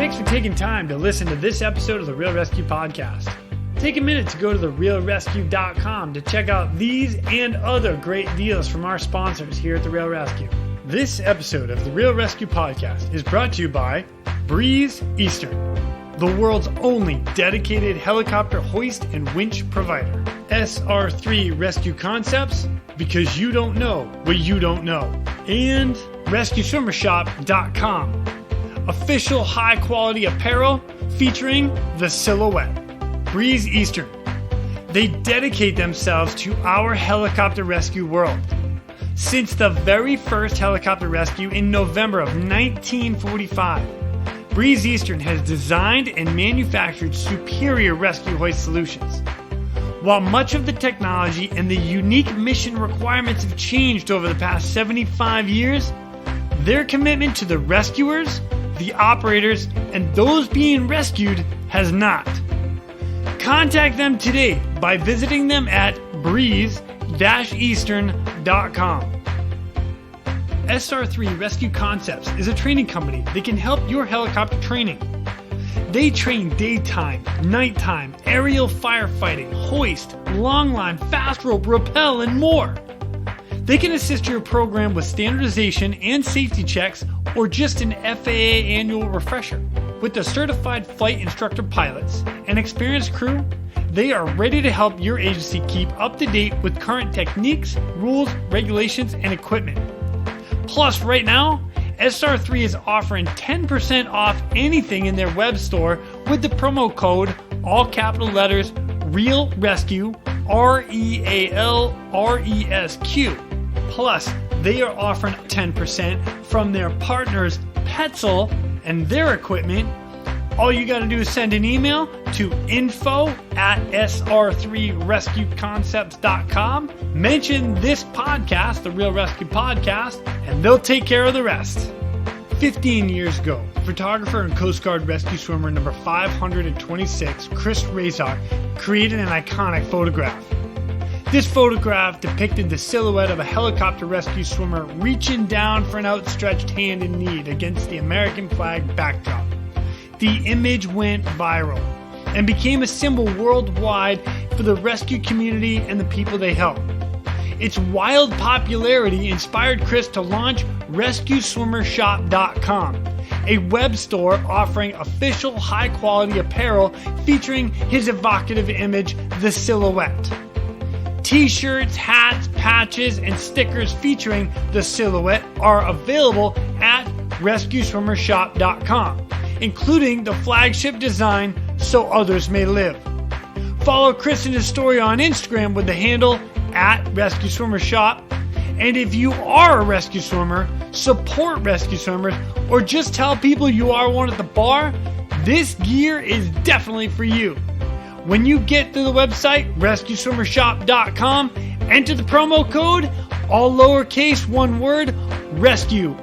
Thanks for taking time to listen to this episode of the Real ResQ podcast. Take a minute to go to therealresq.com to check out these and other great deals from our sponsors here at the Real ResQ. This episode of the Real ResQ podcast is brought to you by Breeze Eastern, the world's only dedicated helicopter hoist and winch provider. SR3 Rescue Concepts, because you don't know what you don't know. And RescueSwimmerShop.com, official high-quality apparel featuring the silhouette. Breeze Eastern. They dedicate themselves to our helicopter rescue world. Since the very first helicopter rescue in November of 1945, Breeze Eastern has designed and manufactured superior rescue hoist solutions. While much of the technology and the unique mission requirements have changed over the past 75 years, their commitment to the rescuers, the operators, and those being rescued has not. Contact them today by visiting them at breeze-eastern.com. SR3 Rescue Concepts is a training company that can help your helicopter training. They train daytime, nighttime, aerial firefighting, hoist, longline, fast rope, rappel, and more. They can assist your program with standardization and safety checks or just an FAA annual refresher. With the certified flight instructor pilots and experienced crew, they are ready to help your agency keep up to date with current techniques, rules, regulations, and equipment. Plus, right now, SR3 is offering 10% off anything in their web store with the promo code, all capital letters, Real ResQ, REALRESQ. Plus, they are offering 10% from their partners Petzl and their equipment. All you got to do is send an email to info@sr3rescueconcepts.com. Mention this podcast, the Real ResQ podcast, and they'll take care of the rest. 15 years ago, photographer and Coast Guard rescue swimmer number 526, Chris Razak, created an iconic photograph. This photograph depicted the silhouette of a helicopter rescue swimmer reaching down for an outstretched hand in need against the American flag backdrop. The image went viral and became a symbol worldwide for the rescue community and the people they help. Its wild popularity inspired Chris to launch RescueSwimmerShop.com, a web store offering official high-quality apparel featuring his evocative image, the silhouette. T-shirts, hats, patches, and stickers featuring the silhouette are available at RescueSwimmerShop.com, including the flagship design, So Others May Live. Follow Chris and his story on Instagram with the handle @RescueSwimmerShop. And if you are a rescue swimmer, support rescue swimmers, or just tell people you are one at the bar, this gear is definitely for you. When you get to the website, RescueSwimmerShop.com, enter the promo code, all lowercase, one word, ResCue,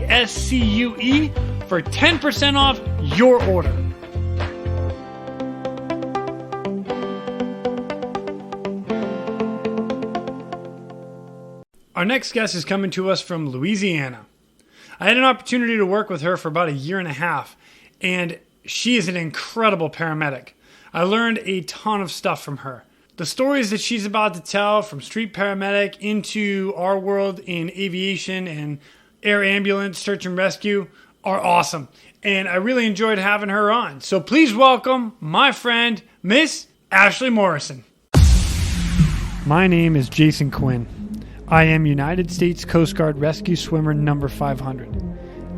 RESCUE, for 10% off your order. Our next guest is coming to us from Louisiana. I had an opportunity to work with her for about a year and a half, and she is an incredible paramedic. I learned a ton of stuff from her. The stories that she's about to tell, from street paramedic into our world in aviation and air ambulance, search and rescue, are awesome. And I really enjoyed having her on. So please welcome my friend, Miss Ashley Morrison. My name is Jason Quinn. I am United States Coast Guard Rescue Swimmer number 500.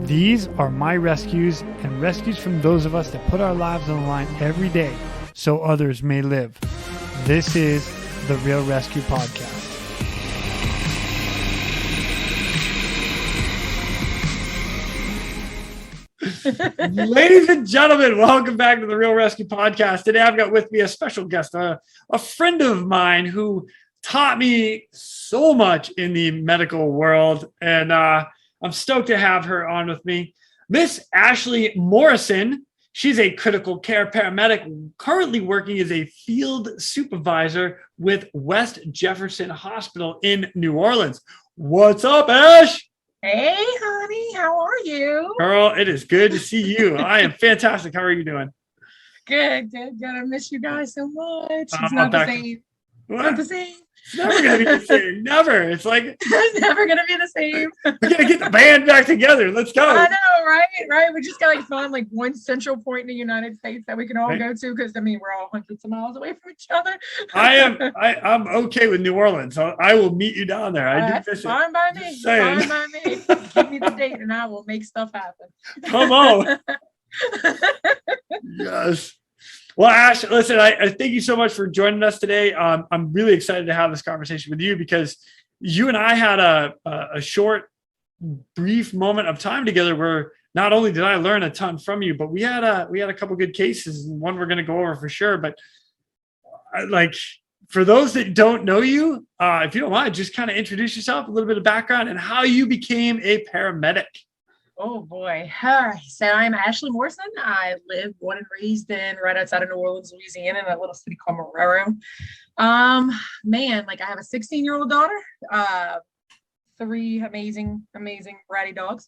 These are my rescues and rescues from those of us that put our lives on the line every day so others may live. This is the Real ResQ podcast. Ladies and gentlemen, welcome back to the Real ResQ podcast. Today I've got with me a special guest, a friend of mine who taught me so much in the medical world, and I'm stoked to have her on with me. Miss Ashley Morrison. She's a critical care paramedic currently working as a field supervisor with West Jefferson Hospital in New Orleans. What's up, Ash? Hey, honey, how are you? Girl, it is good to see you. I am fantastic. How are you doing? Good, good, good. I miss you guys so much. It's I'm not the back. same. Not What? the same. It's never going to be the same. Never. It's like, It's never gonna be the same. we got to get the band back together. Let's go. I know, right? Right. We just gotta find like one central point in the United States that we can all Right. go to because I mean we're all hundreds of miles away from each other. I'm okay with New Orleans. So I will meet you down there. I do That's miss it. fine by me. Just saying. Fine by me. Give me the date and I will make stuff happen. Come on. Yes. Well, Ash, listen, I thank you so much for joining us today. I'm really excited to have this conversation with you because you and I had a short, brief moment of time together where not only did I learn a ton from you, but we had a couple good cases, and one we're going to go over for sure. But like for those that don't know you, if you don't mind, just kind of introduce yourself, a little bit of background, and how you became a paramedic. Oh boy. All right. So I'm Ashley Morrison. I live, born and raised in right outside of New Orleans, Louisiana, in a little city called Marrero. Man, like I have a 16-year-old daughter, three amazing bratty dogs,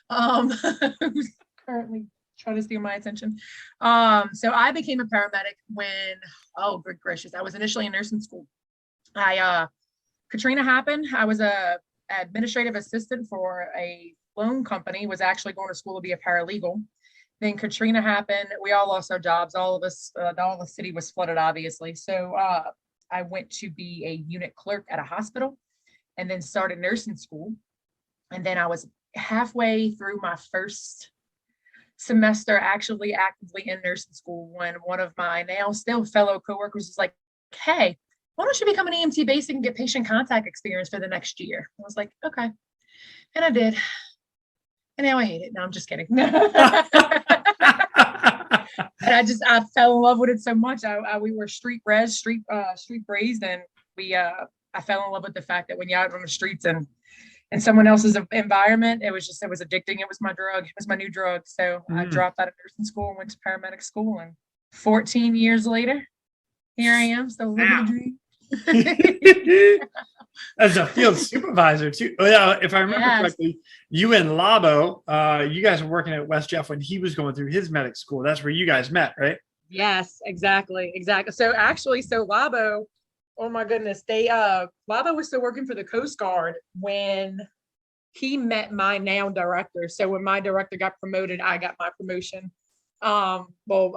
who's currently trying to steal my attention. So I became a paramedic when, oh, good gracious, I was initially in nursing school. Katrina happened. I was a administrative assistant for a loan company, was actually going to school to be a paralegal. Then Katrina happened. We all lost our jobs. All of us, all the city was flooded, obviously. So I went to be a unit clerk at a hospital and then started nursing school. And then I was halfway through my first semester actually actively in nursing school when one of my now still fellow coworkers was like, hey, why don't you become an EMT basic and get patient contact experience for the next year? I was like, okay. And I did. And now I hate it. No, I'm just kidding. And I fell in love with it so much. We were street raised, and I fell in love with the fact that when you're out on the streets and in someone else's environment, it was addicting. It was my drug. It was my new drug. So I dropped out of nursing school and went to paramedic school. And 14 years later, here I am, still living the dream. As a field supervisor too. Yeah, if I remember correctly, you and Labo, you guys were working at West Jeff when he was going through his medic school. That's where you guys met, right? Yes, exactly. So Labo, oh my goodness, Labo was still working for the Coast Guard when he met my now director. So when my director got promoted, I got my promotion. Well,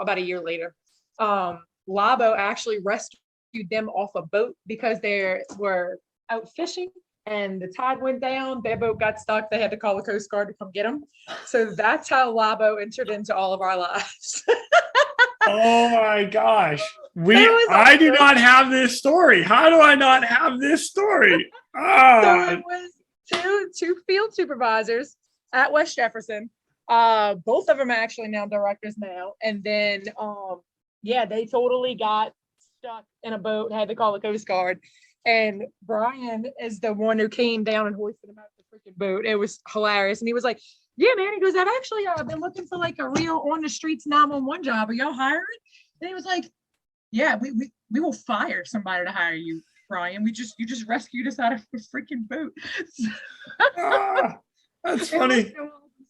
about a year later. Labo actually rescued them off a boat because they were out fishing and the tide went down. Their boat got stuck. They had to call the Coast Guard to come get them. So that's how Labo entered into all of our lives. Oh my gosh. I do not have this story. How do I not have this story? So it was two field supervisors at West Jefferson. Both of them are actually now directors now. And then they totally got stuck in a boat, had to call the Coast Guard. And Brian is the one who came down and hoisted him out the freaking boat. It was hilarious. And he was like, yeah, man. He goes, I've actually been looking for like a real on the streets 911 job. Are y'all hiring? And he was like, yeah, we will fire somebody to hire you, Brian. You just rescued us out of a freaking boat. That's funny.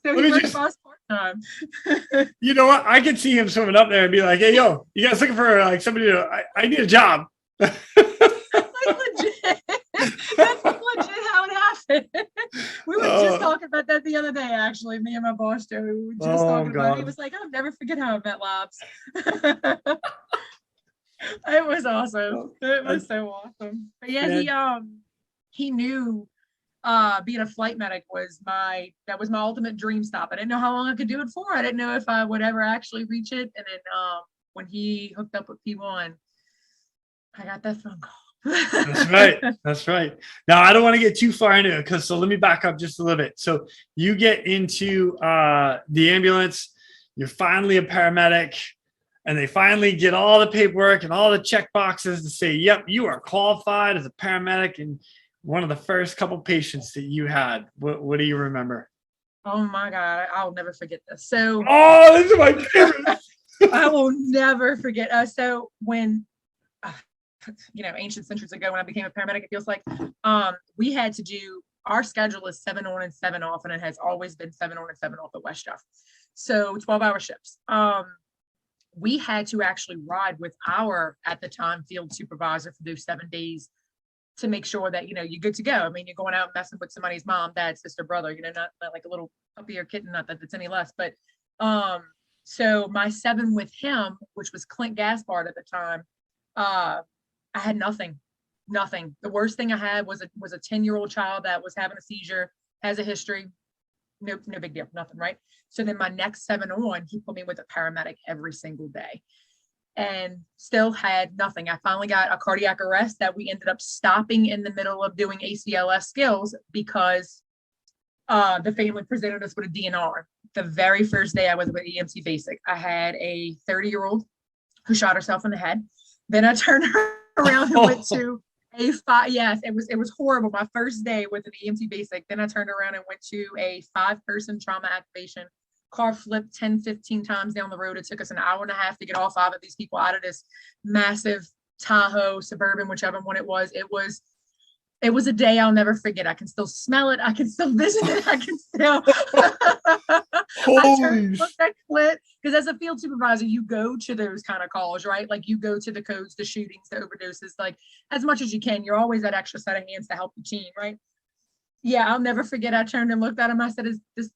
So he worked for us part-time. You know what? I could see him swimming up there and be like, hey, yo, you guys looking for like somebody I need a job. That's like legit. That's legit how it happened. We were just talking about that the other day, actually, me and my boss, Joe. We were just talking about it. He was like, I'll never forget how I met Lobs. It was awesome. It was so awesome. But yeah, he knew being a flight medic was my ultimate dream stop. I didn't know how long I could do it for. I didn't know if I would ever actually reach it. And then when he hooked up with P1, I got that phone call. That's right. Now I don't want to get too far into it so let me back up just a little bit. So you get into the ambulance, you're finally a paramedic, and they finally get all the paperwork and all the check boxes to say, yep, you are qualified as a paramedic. And one of the first couple patients that you had, what do you remember? Oh my God, I'll never forget this. So this is my favorite. I will never forget. So when ancient centuries ago when I became a paramedic, it feels like we had to do our schedule is 7 on and 7 off, and it has always been 7 on and 7 off at West Jeff. So 12-hour shifts. We had to actually ride with our, at the time, field supervisor for those 7 days to make sure that, you're good to go. I mean, you're going out messing with somebody's mom, dad, sister, brother, not like a little puppy or kitten, not that it's any less, but, so my 7 with him, which was Clint Gaspard at the time, I had nothing. The worst thing I had was a 10-year-old child that was having a seizure, has a history. No big deal, nothing, right? So then my next 7 on, he put me with a paramedic every single day and still had nothing. I finally got a cardiac arrest that we ended up stopping in the middle of doing ACLS skills because the family presented us with a DNR. The very first day I was with EMT Basic, I had a 30-year-old who shot herself in the head. Then I turned around and went to a 5. Yes, it was horrible. My first day with an EMT Basic. Then I turned around and went to a 5-person trauma activation. Car flipped 10, 15 times down the road. It took us an hour and a half to get all 5 of these people out of this massive Tahoe Suburban, whichever one it was. It was a day I'll never forget. I can still smell it. I can still visit it. I can still. Look at Clint, because as a field supervisor, you go to those kind of calls, right? Like you go to the codes, the shootings, the overdoses, like as much as you can. You're always that extra set of hands to help the team, right? Yeah, I'll never forget. I turned and looked at him. I said, this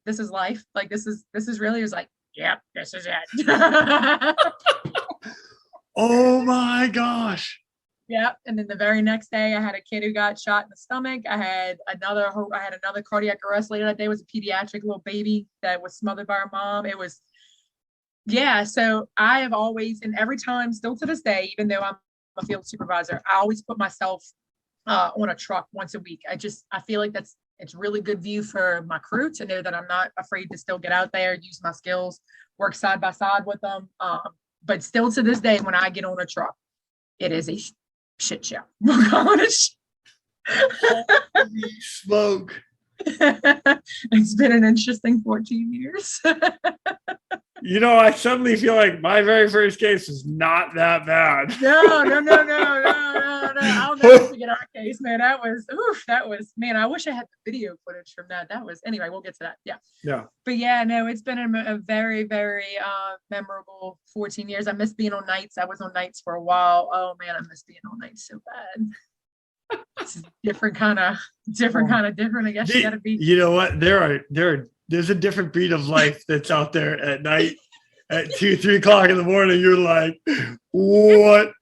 is life. Like this is really. He was like, yeah, this is it. Oh my gosh. Yeah. And then the very next day I had a kid who got shot in the stomach. I had another cardiac arrest later that day. It was a pediatric little baby that was smothered by her mom. It was, yeah. So I have always, and every time still to this day, even though I'm a field supervisor, I always put myself on a truck once a week. I feel like it's really good view for my crew to know that I'm not afraid to still get out there, use my skills, work side by side with them. But still to this day, when I get on a truck, it is a shit show. We're calling it Holy smoke. It's been an interesting 14 years. I suddenly feel like my very first case was not that bad. No. I'll never forget our case, man. That was, man, I wish I had the video footage from that. Anyway, we'll get to that. Yeah. But yeah, no, it's been a very, very memorable 14 years. I miss being on nights. I was on nights for a while. Oh man, I miss being on nights so bad. It's different kind of different. I guess you gotta be. You know what? There's a different breed of life that's out there at night at 2-3 o'clock in the morning. You're like, what?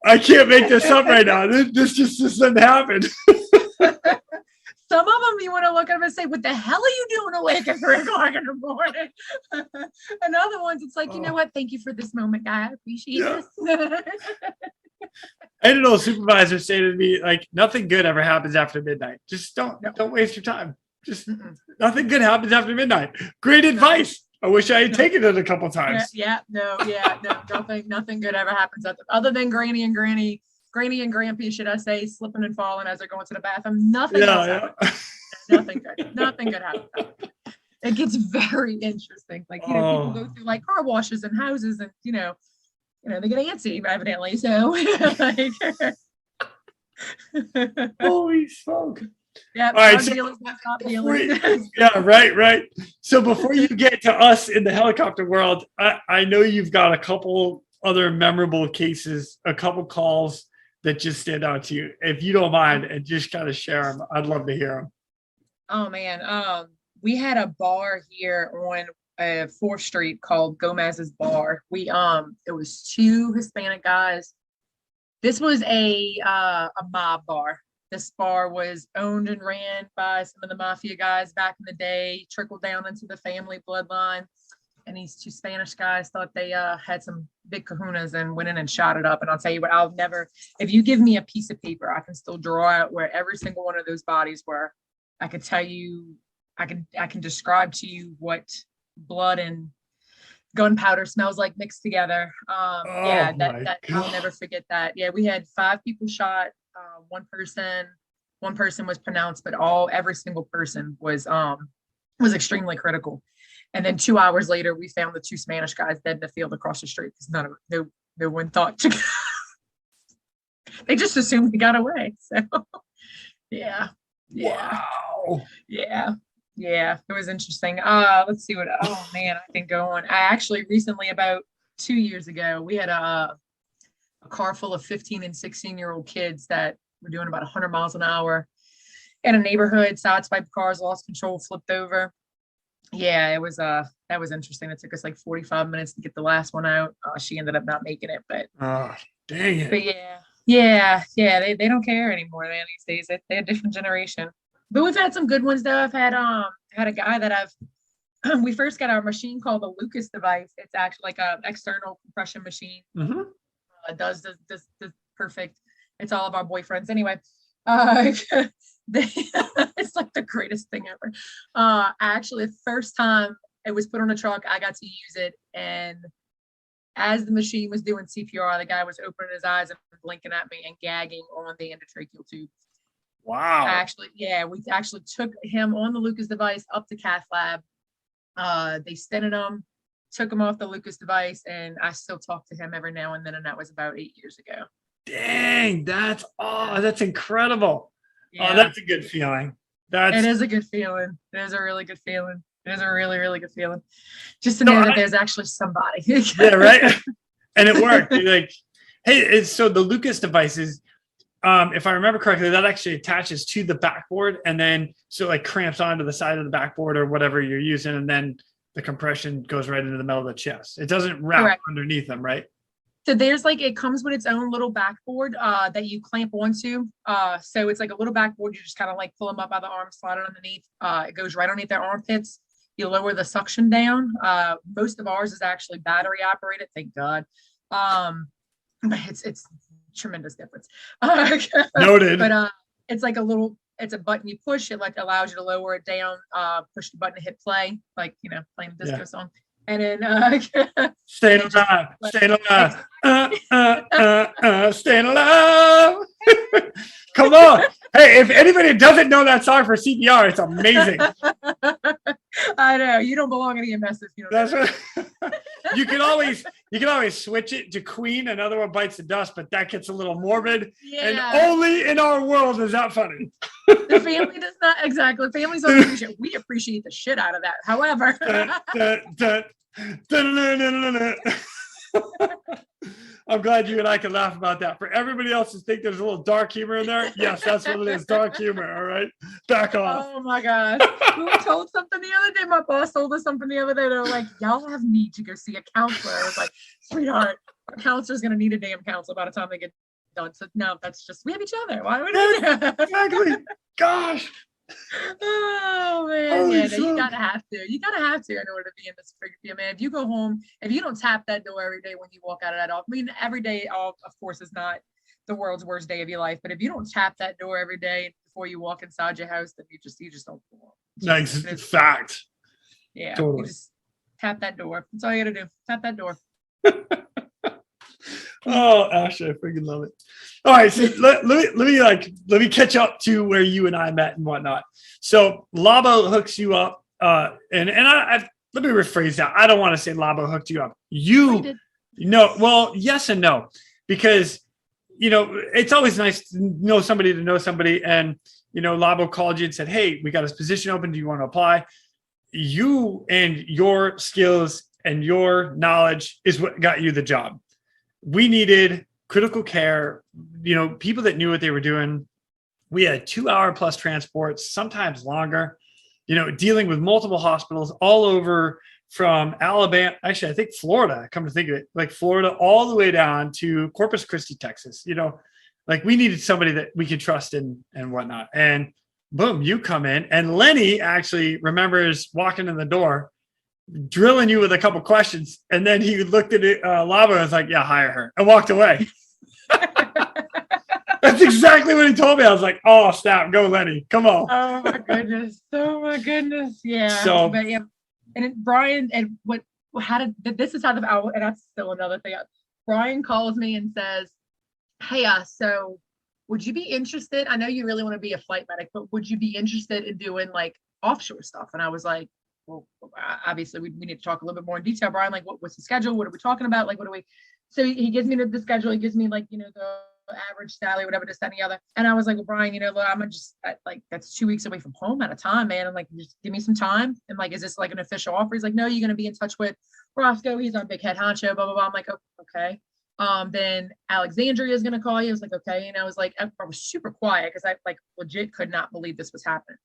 I can't make this up right now. This doesn't happen. Some of them you want to look at them and say, what the hell are you doing awake at 3 o'clock in the morning? And other ones, it's like, you know what? Thank you for this moment, guy. I appreciate this. I had an old supervisor say to me, like, nothing good ever happens after midnight. Just don't waste your time. Just nothing good happens after midnight. Great advice. I wish I had taken it a couple times. No. Nothing good ever happens other than Granny and Grampy, should I say, slipping and falling as they're going to the bathroom. Nothing else happens. Nothing good happens. It gets very interesting. Like, people go through like car washes and houses and, they get antsy evidently. So like, holy smoke. Yeah, all right. Yeah, right. So before you get to us in the helicopter world, I know you've got a couple other memorable cases, a couple calls that just stand out to you. If you don't mind, and just kind of share them, I'd love to hear them. Oh man, we had a bar here on 4th Street called Gomez's Bar. It was 2 Hispanic guys. This was a mob bar. This bar was owned and ran by some of the mafia guys back in the day, trickled down into the family bloodline. And these 2 Spanish guys thought they had some big kahunas and went in and shot it up. And I'll tell you what, if you give me a piece of paper, I can still draw out where every single one of those bodies were. I could tell you, I can describe to you what blood and gunpowder smells like mixed together. I'll never forget that. Yeah, we had 5 people shot. One person was pronounced, but every single person was extremely critical. And then 2 hours later, we found the 2 Spanish guys dead in the field across the street because no one thought to. They just assumed he got away. So, yeah. Yeah. Wow. Yeah. Yeah. It was interesting. Let's see what, oh man, I can go on. I actually recently, about 2 years ago, we had a car full of 15 and 16-year-old kids that were doing about 100 miles an hour in a neighborhood, sideswiped cars, lost control, flipped over. Yeah, it was that was interesting. It took us like 45 minutes to get the last one out. She ended up not making it, Oh, dang it. but yeah, they don't care anymore, man, these days. They're a different generation. But we've had some good ones though. I've had a guy that we first got our machine called the Lucas device. It's actually like a external compression machine. Mm-hmm. Does perfect. It's all of our boyfriends anyway. Uh, it's like the greatest thing ever. Actually, the first time it was put on a truck, I got to use it, and as the machine was doing CPR, the guy was opening his eyes and blinking at me and gagging on the endotracheal tube. Wow. We actually took him on the Lucas device up to cath lab. They stented him, took him off the Lucas device, and I still talk to him every now and then, and that was about 8 years ago. Dang, that's incredible. Yeah. Oh, that's a good feeling. It is a good feeling. It is a really good feeling. It is a really, really good feeling. Just to know that there's actually somebody. Yeah, right. And it worked. You're like, hey, so the Lucas devices, if I remember correctly, that actually attaches to the backboard, and then so like cramps onto the side of the backboard or whatever you're using, and then the compression goes right into the middle of the chest. It doesn't wrap underneath them, right? So there's like, it comes with its own little backboard that you clamp onto. So it's like a little backboard. You just kind of like pull them up by the arm, slide it underneath. It goes right underneath their armpits. You lower the suction down. Most of ours is actually battery operated, thank God. But it's tremendous difference. Noted. But it's like it's a button you push. It like allows you to lower it down. Push the button to hit play, like playing the disco song. And then staying alive, staying alive, staying alive. Come on. Hey, if anybody doesn't know that song for CPR, it's amazing. I know you don't belong in EMS. That's right. You can always switch it to Queen. Another one bites the dust, but that gets a little morbid. Yeah. And only in our world is that funny. The family does not exactly. Families don't appreciate. We appreciate the shit out of that. However, I'm glad you and I can laugh about that. For everybody else to think there's a little dark humor in there, yes, that's what it is. Dark humor. All right, back off. Oh my gosh, we were told something the other day. My boss told us something the other day. They were like, "Y'all have need to go see a counselor." I was like, "Sweetheart, our counselor's gonna need a damn counselor by the time they get done." So no, that's just we have each other. Why would we? Exactly. Gosh. Oh man, you gotta have to in order to be in this freaking man. If you go home, if you don't tap that door every day when you walk out of that office, I mean, every day, of course, is not the world's worst day of your life. But if you don't tap that door every day before you walk inside your house, then you just don't belong. Nice fact. Yeah, totally. You just tap that door. That's all you gotta do. Tap that door. Oh, Ashley, I freaking love it. All right, so let me catch up to where you and I met and whatnot. So Labo hooks you up, and I let me rephrase that. I don't want to say Labo hooked you up. Well, yes and no, because it's always nice to know somebody, and Labo called you and said, "Hey, we got this position open. Do you want to apply?" You and your skills and your knowledge is what got you the job. We needed critical care, people that knew what they were doing. We had 2-hour plus transports, sometimes longer, dealing with multiple hospitals all over from Alabama. Actually, I think Florida, come to think of it, like Florida, all the way down to Corpus Christi, Texas. Like we needed somebody that we could trust and whatnot. And boom, you come in, and Lenny actually remembers walking in the door, drilling you with a couple questions, and then he looked at it, Labo, and was like, "Yeah, hire her," and walked away. That's exactly what he told me. I was like, "Oh, snap, go Lenny, come on." Oh my goodness, yeah. So, but yeah, and Brian, and this is how and that's still another thing. Brian calls me and says, "Hey, so would you be interested? I know you really want to be a flight medic, but would you be interested in doing like offshore stuff?" And I was like, "Well, obviously we need to talk a little bit more in detail, Brian. Like, what's the schedule? What are we talking about? Like, what do we?" So he gives me the schedule. He gives me like the average salary, whatever, this, that, and the other. And I was like, well, Brian, look, I'm gonna just like, that's 2 weeks away from home at a time, man. I'm like, just give me some time. And like, is this like an official offer? He's like, no, you're gonna be in touch with Roscoe. He's our big head honcho, blah, blah, blah. I'm like, oh, okay. Then Alexandria is gonna call you. I was like, okay. And I was like, I was super quiet because I like legit could not believe this was happening.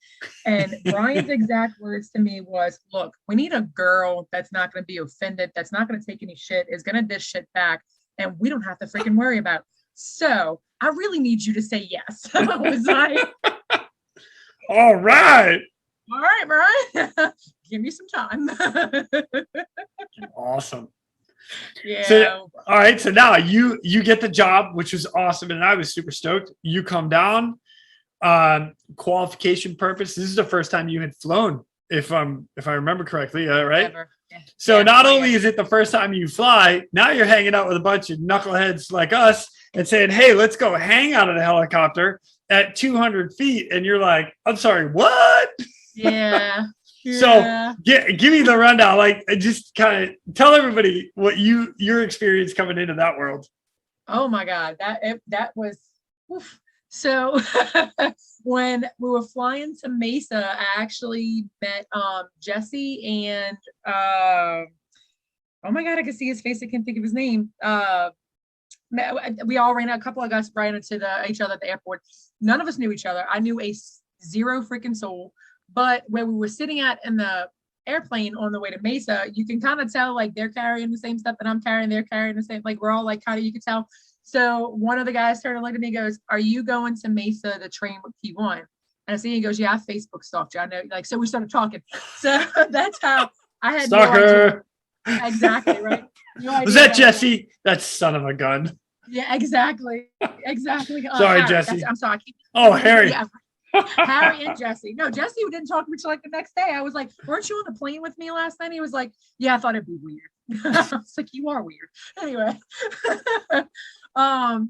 And Brian's exact words to me was, look, we need a girl that's not gonna be offended, that's not gonna take any shit, is gonna dish shit back, and we don't have to freaking worry about it. So I really need you to say yes. I was like, all right, Brian, give me some time. Awesome. Yeah. So, all right. So now you get the job, which was awesome, and I was super stoked. You come down. Qualification purpose. This is the first time you had flown, if I remember correctly, right? Ever. Yeah. So yeah, not only is it the first time you fly, now you're hanging out with a bunch of knuckleheads like us and saying, "Hey, let's go hang out in a helicopter at 200 feet." And you're like, "I'm sorry, what?" Yeah. So give me the rundown. Like, just kind of tell everybody what your experience coming into that world. Oh my God, that was. Oof. So when we were flying to Mesa, I actually met Jesse and oh my God, I can see his face. I can't think of his name. We all ran a couple of us ran into each other at the airport. None of us knew each other. I knew a zero freaking soul. But where we were sitting at in the airplane on the way to Mesa, you can kind of tell like they're carrying the same stuff that I'm carrying. They're carrying the same, like we're all like kind of, you could tell. So one of the guys started looking at me and goes, "Are you going to Mesa to train with P1?" And I see he goes, "Yeah, I Facebook stalked you. I know." Like, so we started talking. So that's how I had Stalker. No idea. Exactly, right? No Was that Jesse? That son of a gun. Yeah, exactly. Exactly. Sorry, Harry, Jesse. I'm sorry. Harry. Yeah. Harry and Jesse. No, Jesse didn't talk to me till like the next day. I was like, "Weren't you on the plane with me last night?" He was like, "Yeah, I thought it'd be weird." I was like, "You are weird." Anyway.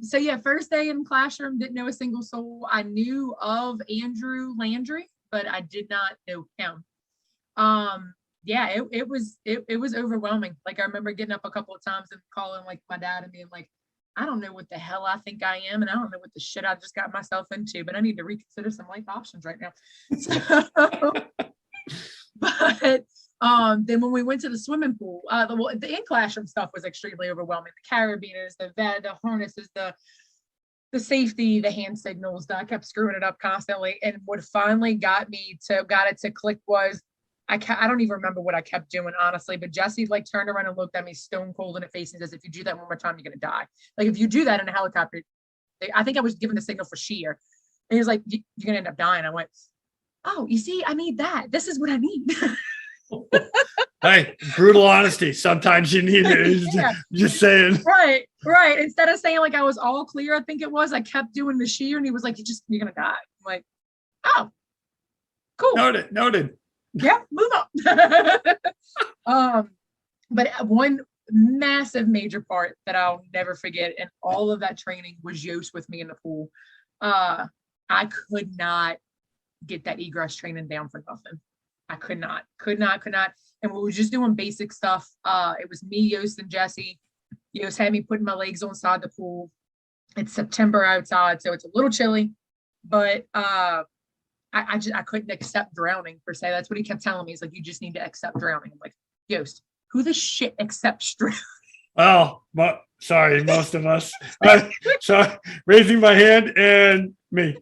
So yeah, first day in classroom, didn't know a single soul. I knew of Andrew Landry, but I did not know him. Yeah, it was overwhelming. Like I remember getting up a couple of times and calling like my dad and being like, "I don't know what the hell I think I am, and I don't know what the shit I just got myself into, but I need to reconsider some life options right now." So, but then when we went to the swimming pool, the in-classroom stuff was extremely overwhelming. The carabiners, the harnesses, the safety, the hand signals. I kept screwing it up constantly. And what finally got it to click was I don't even remember what I kept doing, honestly, but Jesse like turned around and looked at me stone cold in the face and says, "If you do that one more time, you're going to die. Like if you do that in a helicopter," I think I was given the signal for shear. And he was like, "You're going to end up dying." I went, "Oh, you see, I need that. This is what I need." Hey, brutal honesty. Sometimes you need it. Yeah. Just saying. Right. Instead of saying like I was all clear, I think it was, I kept doing the shear and he was like, "You're going to die." I'm like, "Oh, cool. Noted. Yeah, move on." But one massive major part that I'll never forget, and all of that training was Yost with me in the pool. I could not get that egress training down for nothing. I could not. And we were just doing basic stuff. It was me, Yost, and Jesse. Yost had me putting my legs on side the pool. It's September outside, so it's a little chilly, but I couldn't accept drowning per se. That's what he kept telling me. He's like, "You just need to accept drowning." I'm like, "Yost, who the shit accepts drowning?" Well, sorry, most of us. So raising my hand and me.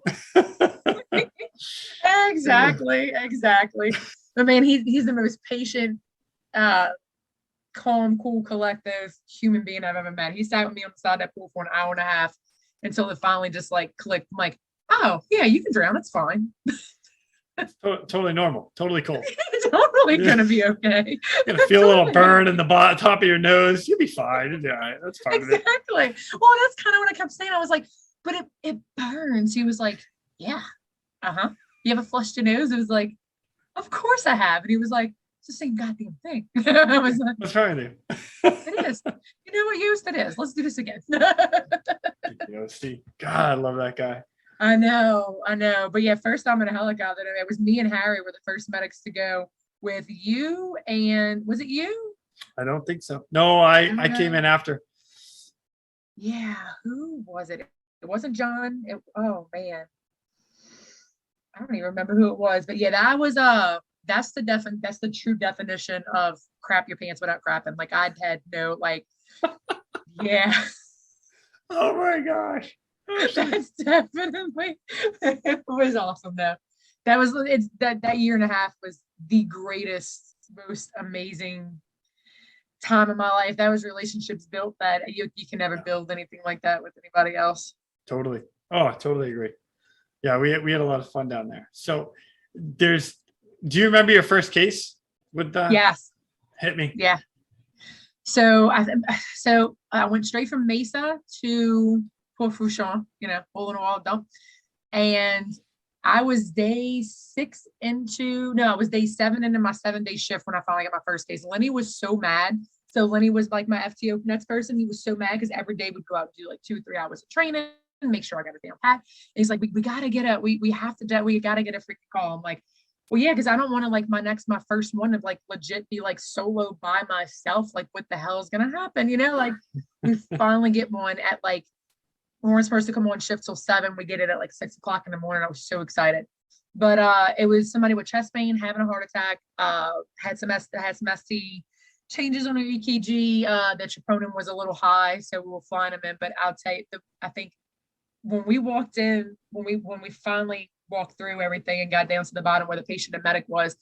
Exactly. But man, he's the most patient, calm, cool, collective human being I've ever met. He sat with me on the side of that pool for an hour and a half until it finally just like clicked. I'm like, "Oh yeah, you can drown. It's fine." Totally normal. Totally cool. It's totally gonna be okay. You're gonna feel a little burn in the top of your nose. You'll be fine. It'll be all right. That's fine. Exactly. Well, that's kind of what I kept saying. I was like, "But it burns." He was like, "Yeah. Uh-huh. You ever flushed your nose?" It was like, "Of course I have." And he was like, "It's the same goddamn thing." I was like, "What's wrong with you?" "It is. You know what use it is. Let's do this again." See, God, I love that guy. I know. But yeah, first time in a helicopter, it was me and Harry were the first medics to go with you. And was it you? I don't think so. No, I came in after. Yeah. Who was it? It wasn't John. Oh man, I don't even remember who it was, but yeah, that was that's the true definition of crap your pants without crapping. Like I'd had no like, yeah. Oh my gosh. That's definitely it was awesome though. That year and a half was the greatest, most amazing time of my life. That was relationships built that you can never build anything like that with anybody else. Totally. Oh, I totally agree. Yeah, we had a lot of fun down there. So do you remember your first case with the Yes. Hit me. Yeah. So I went straight from Mesa to Port Fouchon, hole in a wall dump. And I was day 7 into my 7-day shift when I finally got my first case. Lenny was so mad. So Lenny was like my FTO next person. He was so mad because every day we'd go out and do like 2-3 hours of training and make sure I got a damn pat. And he's like, we got to get a, we got to get a freaking call. I'm like, well, yeah, because I don't want to my first one to like legit be like solo by myself. Like, what the hell is going to happen? Like we finally get one at like, we weren't supposed to come on shift till 7. We get it at like 6 o'clock in the morning. I was so excited. But it was somebody with chest pain, having a heart attack, had some ST changes on her EKG, that troponin was a little high. So we were flying them in. But I'll tell you, I think when we walked in, when we finally walked through everything and got down to the bottom where the patient and medic was,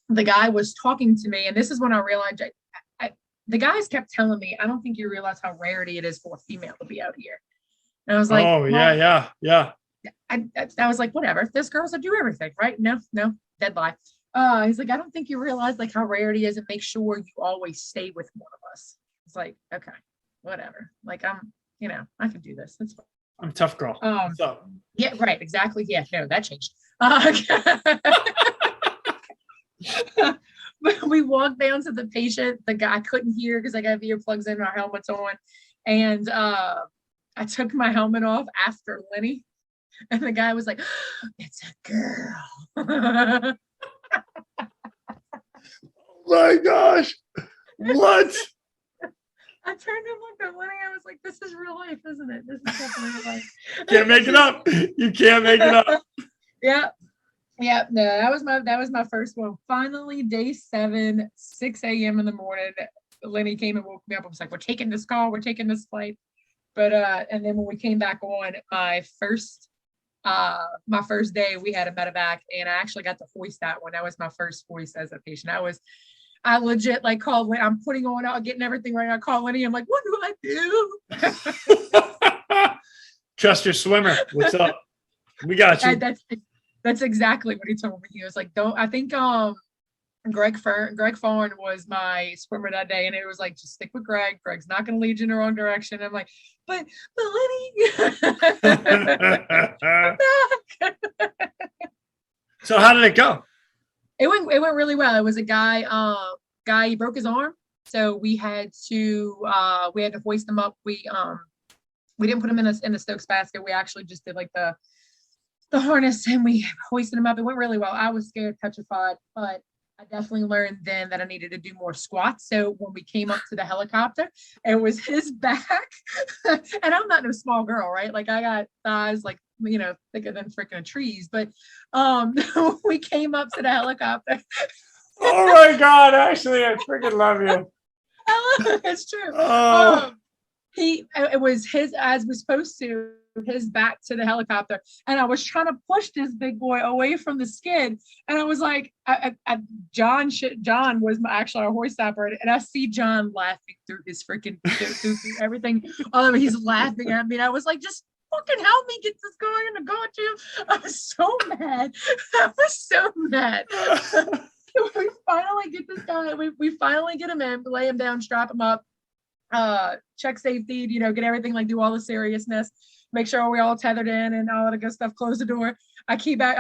the guy was talking to me. And this is when I realized the guys kept telling me, I don't think you realize how rarity it is for a female to be out here. And I was like, oh, well, yeah. I was like, whatever. There's girls that do everything, right? No, dead lie. He's like, I don't think you realize like how rare it is, and make sure you always stay with one of us. It's like, okay, whatever. Like I can do this. That's fine. I'm a tough girl. What's up? Yeah, right. Exactly. Yeah, no, that changed. We walked down to the patient. The guy couldn't hear because I got earplugs in and our helmets on. And I took my helmet off after Lenny. And the guy was like, it's a girl. Oh my gosh. What? I turned and looked at Lenny. I was like, this is real life, isn't it? This is definitely real life. Can't make it up. You can't make it up. Yeah. Yeah. No, that was my first one. Finally, day 7, 6 a.m. in the morning, Lenny came and woke me up. I was like, we're taking this call. We're taking this flight. But and then when we came back on my first day, we had a medevac, and I actually got to hoist that one. That was my first hoist as a patient. I legit like called Lenny. I'm putting on out, getting everything right. I call Lenny. I'm like, what do I do? Trust your swimmer. What's up? We got you. That's exactly what he told me. He was like, I think Greg Farn was my swimmer that day, and it was like, just stick with Greg. Greg's not going to lead you in the wrong direction. I'm like, but Lenny. So how did it go? It went really well. It was a guy, he broke his arm. So we had to hoist him up. We didn't put him in a Stokes basket. We actually just did like the harness, and we hoisted him up. It went really well. I was scared, petrified, but I definitely learned then that I needed to do more squats. So when we came up to the helicopter, it was his back. And I'm not no small girl, right? Like I got thighs like, thicker than freaking trees. But we came up to the helicopter. Oh my God, Ashley, I freaking love you. I love it. It's true. Oh. It was as we're supposed to, his back to the helicopter, and I was trying to push this big boy away from the skid, and I was like, John was actually our hoist operator, and I see John laughing through his freaking through everything. He's laughing at me, and I was like, just fucking help me get this going and go at you. I was so mad. We finally get this guy. We finally get him in, lay him down, strap him up, check safety, get everything, like do all the seriousness, make sure we're all tethered in and all the good stuff, close the door. I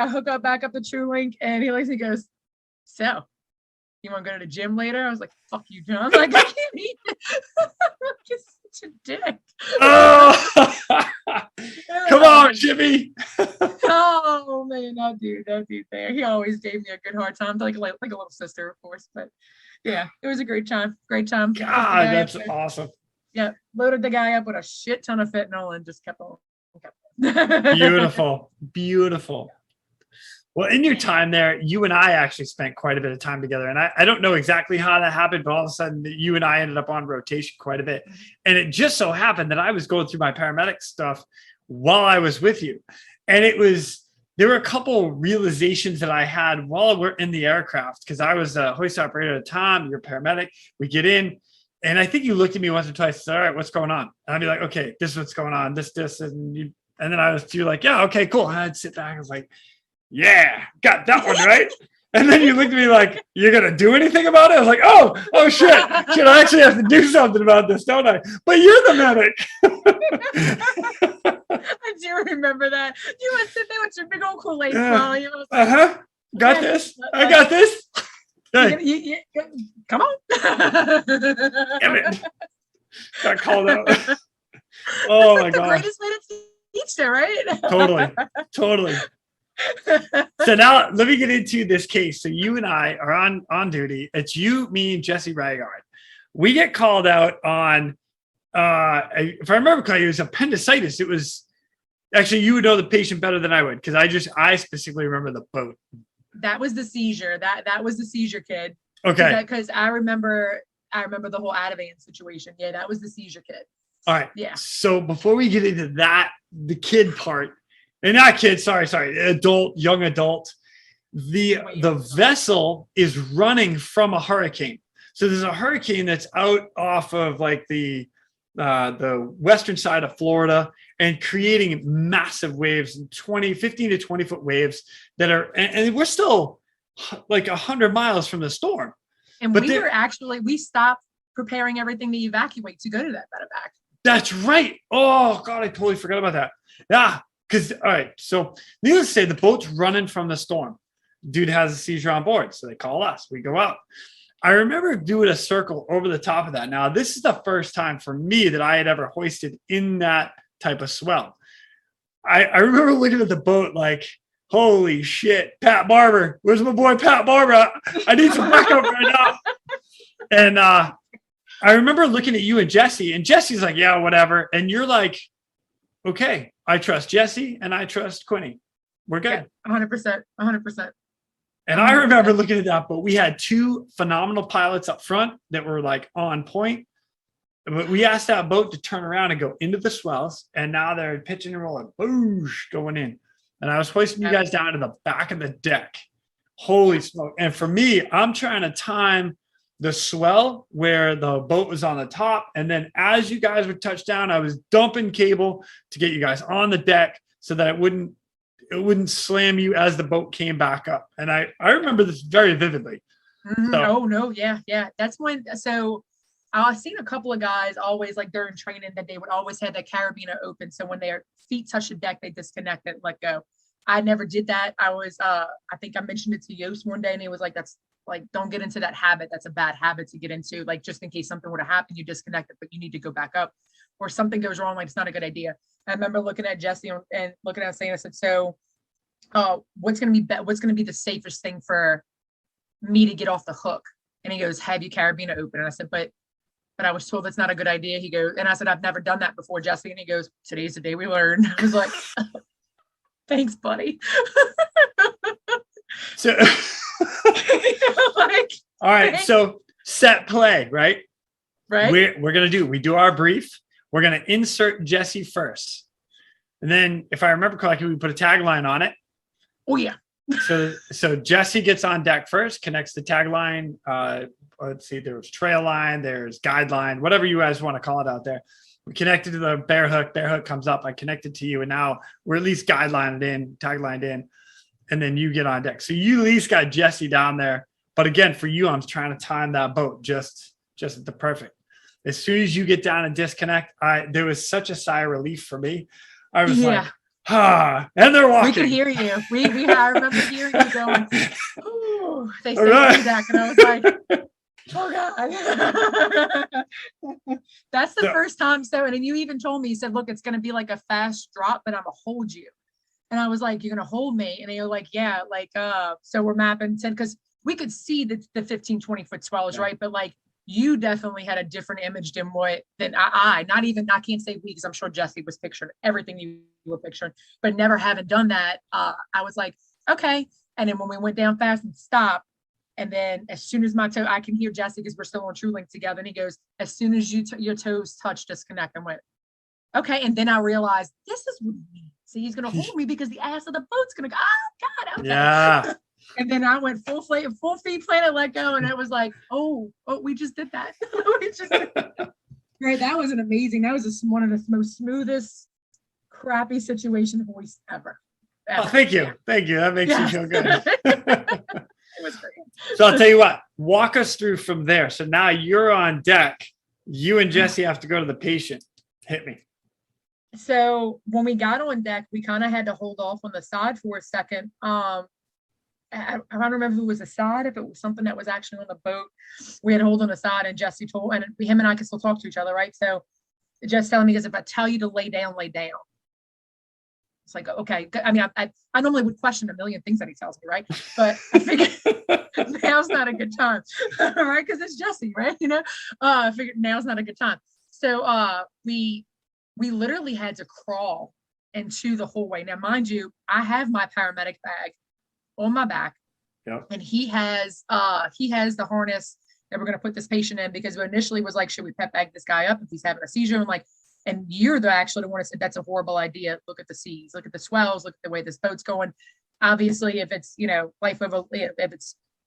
hook up back up the TrueLink, and he goes, so you want to go to the gym later? I was like, fuck you, John. Like, I can't eat it. I'm just such a dick. Oh. Come on, Jimmy. Oh man, no dude there. He always gave me a good hard time, like a little sister, of course. But yeah, it was a great time. God, that's awesome. Yeah, loaded the guy up with a shit ton of fentanyl and just kept on Beautiful. Beautiful. Well, in your time there, you and I actually spent quite a bit of time together. And I don't know exactly how that happened, but all of a sudden you and I ended up on rotation quite a bit. And it just so happened that I was going through my paramedic stuff while I was with you. And there were a couple realizations that I had while we're in the aircraft, because I was a hoist operator at the time, you're a paramedic, we get in. And I think you looked at me once or twice, said, all right, what's going on? And I'd be like, okay, this is what's going on, this, and then you're like, yeah, okay, cool. And I'd sit back, I was like, yeah, got that one right. And then you looked at me like, you're going to do anything about it? I was like, oh shit, I actually have to do something about this, don't I? But you're the medic. I do remember that. You would sit there with your big old Kool-Aid smile. You was like, got this. I got this. Hey. Come on. Damn it. Got called out. Oh my God. The greatest way to teach there, right? Totally. So now let me get into this case. So you and I are on duty. It's you, me, and Jesse Raggard. We get called out on, if I remember correctly, it was appendicitis. It was actually, you would know the patient better than I would, because I specifically remember the boat. That was the seizure. That was the seizure, kid. Okay. Because I remember the whole Ativan situation. Yeah, that was the seizure kid. All right. Yeah. So before we get into that, the kid part, and not kid, sorry, young adult, the vessel is running from a hurricane. So there's a hurricane that's out off of like the western side of Florida and creating massive waves, 15 to 20 foot waves that are, and we're still like 100 miles from the storm. And we stopped preparing everything to evacuate to go to that medevac. That's right. Oh God, I totally forgot about that. Yeah. Because, all right, so needless to say, the boat's running from the storm. Dude has a seizure on board, so they call us. We go out. I remember doing a circle over the top of that. Now, this is the first time for me that I had ever hoisted in that type of swell. I remember looking at the boat like, holy shit, Pat Barber. Where's my boy Pat Barber? I need some backup right now. And I remember looking at you and Jesse, and Jesse's like, yeah, whatever. And you're like, okay, I trust Jesse and I trust Quinny. We're good. Yeah, 100%. 100%. And I remember looking at that, but we had two phenomenal pilots up front that were like on point. But we asked that boat to turn around and go into the swells. And now they're pitching and rolling, boosh, going in. And I was hoisting you guys down to the back of the deck. Holy smoke. And for me, I'm trying to time the swell where the boat was on the top. And then as you guys would touch down, I was dumping cable to get you guys on the deck so that it wouldn't slam you as the boat came back up. And I remember this very vividly. Mm-hmm. So, oh no. Yeah. That's when, so I've seen a couple of guys always like during training that they would always have the carabiner open. So when their feet touch the deck, they disconnect it and let go. I never did that. I was, I think I mentioned it to Yost one day and he was like, that's like, don't get into that habit. That's a bad habit to get into. Like, just in case something would have happened, you disconnect it, but you need to go back up or something goes wrong. Like, it's not a good idea. I remember looking at Jesse and looking at saying, I said, so what's going to be the safest thing for me to get off the hook? And he goes, have your carabiner open. And I said, but I was told that's not a good idea. He goes, and I said, I've never done that before, Jesse. And he goes, today's the day we learn. I was like, thanks, buddy. So, all right. So set play, right? Right. We're going to we do our brief. We're going to insert Jesse first. And then if I remember correctly, we put a tagline on it. Oh yeah. So Jesse gets on deck first, connects the tagline. Let's see, there was trail line, there's guideline, whatever you guys want to call it out there. We connected to the bear hook. Bear hook comes up. I connected to you, and now we're at least taglined in, and then you get on deck. So you at least got Jesse down there. But again, for you, I'm trying to time that boat just at the perfect. As soon as you get down and disconnect, there was such a sigh of relief for me. I was like, and they're walking. We could hear you. I remember hearing you going, oh, they said right. Back, and I was like, oh God. That's the first time. So, and then you even told me, you said, look, it's going to be like a fast drop, but I'm going to hold you. And I was like, you're going to hold me? And they were like, yeah, like, so we're mapping 10, because we could see the 15, 20 foot swells, right? But like, you definitely had a different image than I can't say we, because I'm sure Jesse was picturing everything you were picturing, but never having done that. I was like, okay. And then when we went down fast and stopped, and then as soon as my toe, I can hear Jesse, because we're still on TrueLink together. And he goes, as soon as your toes touch, disconnect. I went, okay. And then I realized this is what he means. See, he's going to hold me because the ass of the boat's going to go, oh God. Okay. Yeah. And then I went full feet planted, let go. And it was like, oh, we just did that. Right. That was that was one of the most smoothest, crappy situation hoist ever. Oh, thank you. Thank you. That makes me feel good. It was great. So I'll tell you what, walk us through from there. So now you're on deck. You and Jesse have to go to the patient. Hit me. So when we got on deck, we kind of had to hold off on the side for a second. I don't remember if it was a side, if it was something that was actually on the boat. We had to hold on the side, and Jesse told, and him and I can still talk to each other, right? So just telling me, because if I tell you to lay down, lay down. It's like, okay. I mean, I normally would question a million things that he tells me, right? But I figured now's not a good time, right? Because it's Jesse, right? I figured now's not a good time. So we literally had to crawl into the hallway. Now, mind you, I have my paramedic bag on my back, and he has the harness that we're going to put this patient in, because we initially was like, should we pep bag this guy up if he's having a seizure? And you're actually the one that said that's a horrible idea. Look at the seas, look at the swells, look at the way this boat's going. Obviously, if it's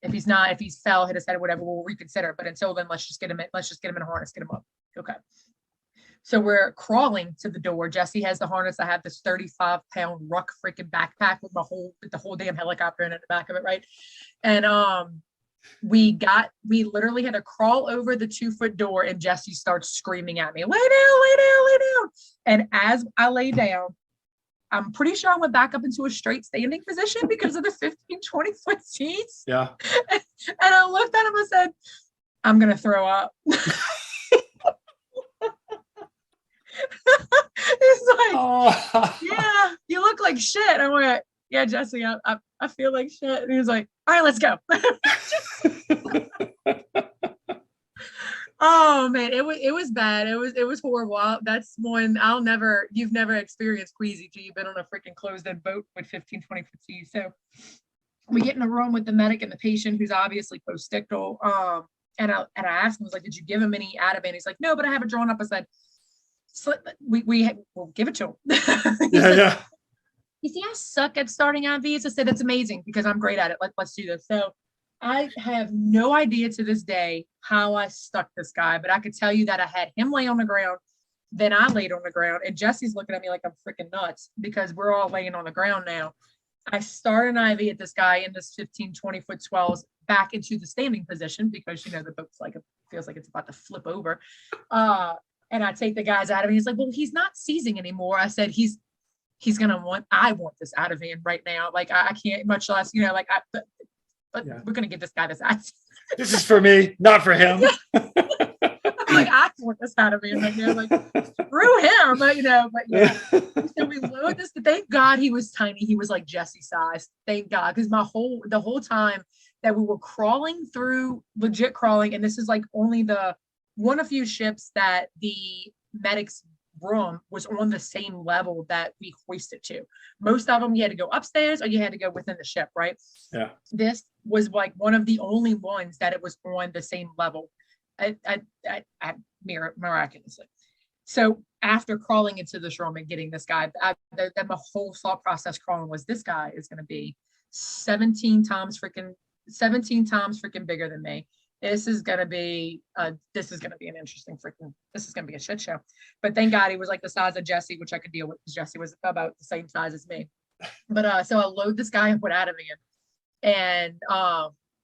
if he's fell, hit his head or whatever, we'll reconsider. But until then, let's just get him in a harness, get him up. Okay. So we're crawling to the door. Jesse has the harness. I have this 35-pound ruck freaking backpack with the whole damn helicopter in the back of it, right? And we literally had to crawl over the 2-foot door, and Jesse starts screaming at me, lay down, lay down, lay down. And as I lay down, I'm pretty sure I went back up into a straight standing position because of the 15, 20-foot seats. Yeah. And I looked at him and said, I'm going to throw up. He's like, yeah, you look like shit. I went, yeah, Jesse, I feel like shit. And he was like, all right, let's go. Oh man, it was bad. It was horrible. That's one you've never experienced queasy till you've been on a freaking closed-in boat with 15, 20 foot seas. So we get in a room with the medic and the patient, who's obviously post-ictal. And I asked him, I was like, did you give him any Ativan? He's like, no, but I have it drawn up. I said, we'll give it to him. Yeah. You see, I suck at starting IVs. I said, it's amazing because I'm great at it. Let's do this. So I have no idea to this day how I stuck this guy, but I could tell you that I had him lay on the ground. Then I laid on the ground, and Jesse's looking at me like I'm freaking nuts because we're all laying on the ground now. I start an IV at this guy in this 15, 20-foot swells back into the standing position because, the boat's it feels like it's about to flip over. And I take the guys out of me. He's like, well, he's not seizing anymore. I said, I want this out of him right now. Like, I can't, much less, but yeah. We're going to get this guy this ass. This is for me, not for him. I'm like, I want this out of him right now. Like, screw him, but yeah. So we load this. Thank God he was tiny. He was like Jesse size. Thank God. Because the whole time that we were crawling through, legit crawling, and this is like only one of few ships that the medics room was on the same level that we hoisted to. Most of them you had to go upstairs or you had to go within the ship, right? Yeah. This was like one of the only ones that it was on the same level. Miraculously. So after crawling into this room and getting this guy, then the whole thought process crawling was, this guy is going to be 17 times freaking bigger than me. This is going to be an interesting this is going to be a shit show. But thank God he was like the size of Jesse, which I could deal with because Jesse was about the same size as me. But so I load this guy and put out of me and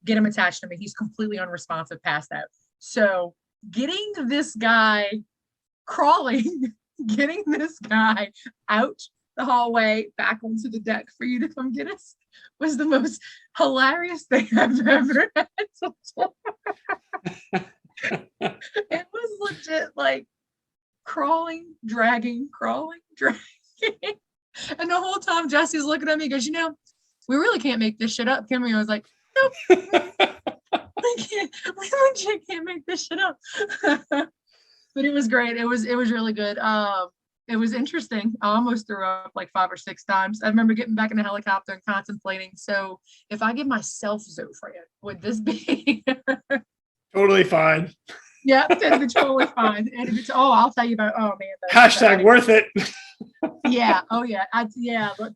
get him attached to me. He's completely unresponsive past that. So getting this guy getting this guy out the hallway back onto the deck for you to come get us was the most hilarious thing I've ever had to do. It was legit like crawling, dragging. And the whole time Jesse's looking at me, he goes, we really can't make this shit up, can we? I was like, nope. can't make this shit up. But it was great. It was really good. It was interesting. I almost threw up like 5 or 6 times. I remember getting back in the helicopter and contemplating. So if I give myself Zofran, would this be Totally fine. Yeah, it'd be totally fine. And if it's I'll tell you about Hashtag worth it. Yeah. Oh yeah. But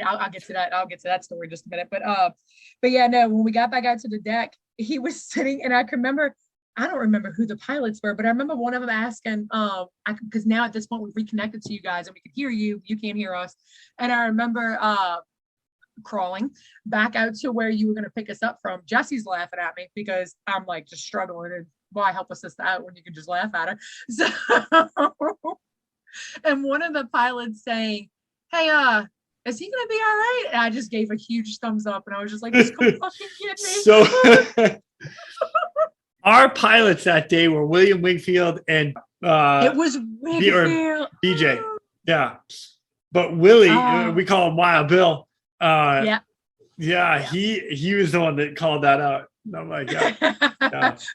I'll get to that. I'll get to that story in just a minute. But yeah, no, when we got back out to the deck, he was sitting, and I can remember, I don't remember who the pilots were, but I remember one of them asking, because now at this point we've reconnected to you guys and we could hear you, you can't hear us. And I remember crawling back out to where you were going to pick us up from. Jesse's laughing at me because I'm like just struggling, and why help a sister out when you can just laugh at her? So, and one of the pilots saying, hey, is he gonna be all right? And I just gave a huge thumbs up, and I was just like, just come fucking get me. So our pilots that day were William Wingfield and it was Wingfield. BJ. Yeah. But Willie, we call him Wild Bill. Yeah, he was the one that called that out. I'm like, yeah,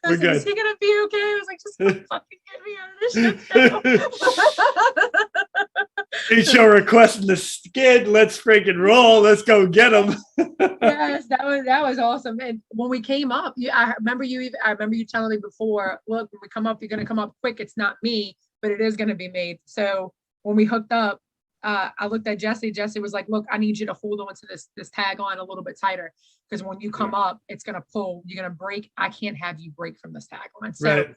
we're good. Is he gonna be okay? I was like, just fucking get me out of this shit. HO requesting the skid. Let's freaking roll. Let's go get him. Yes, that was awesome. And when we came up, I remember you telling me before, look, when we come up, you're gonna come up quick. It's not me, but it is gonna be me. So when we hooked up, I looked at Jesse. Jesse was like, look, I need you to hold on to this tag on a little bit tighter, because when you come up, it's going to pull, you're going to break. I can't have you break from this tag on. So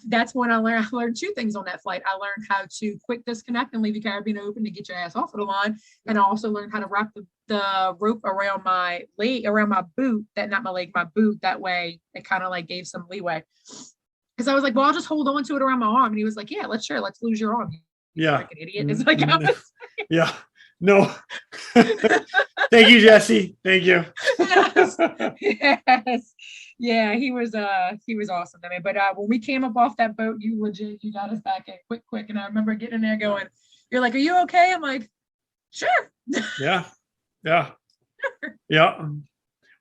that's when I learned 2 things on that flight. I learned how to quick disconnect and leave your carabiner open to get your ass off of the line. And I also learned how to wrap the rope around my leg, around my boot, my boot. That way it kind of like gave some leeway. Because I was like, well, I'll just hold on to it around my arm. And he was like, yeah, let's lose your arm. Yeah. Like an idiot. It's like, yeah. No. Thank you, Jesse. Thank you. Yes. Yeah, he was awesome. I mean, but when we came up off that boat, you got us back in quick. And I remember getting in there going, you're like, are you okay? I'm like, sure. Yeah.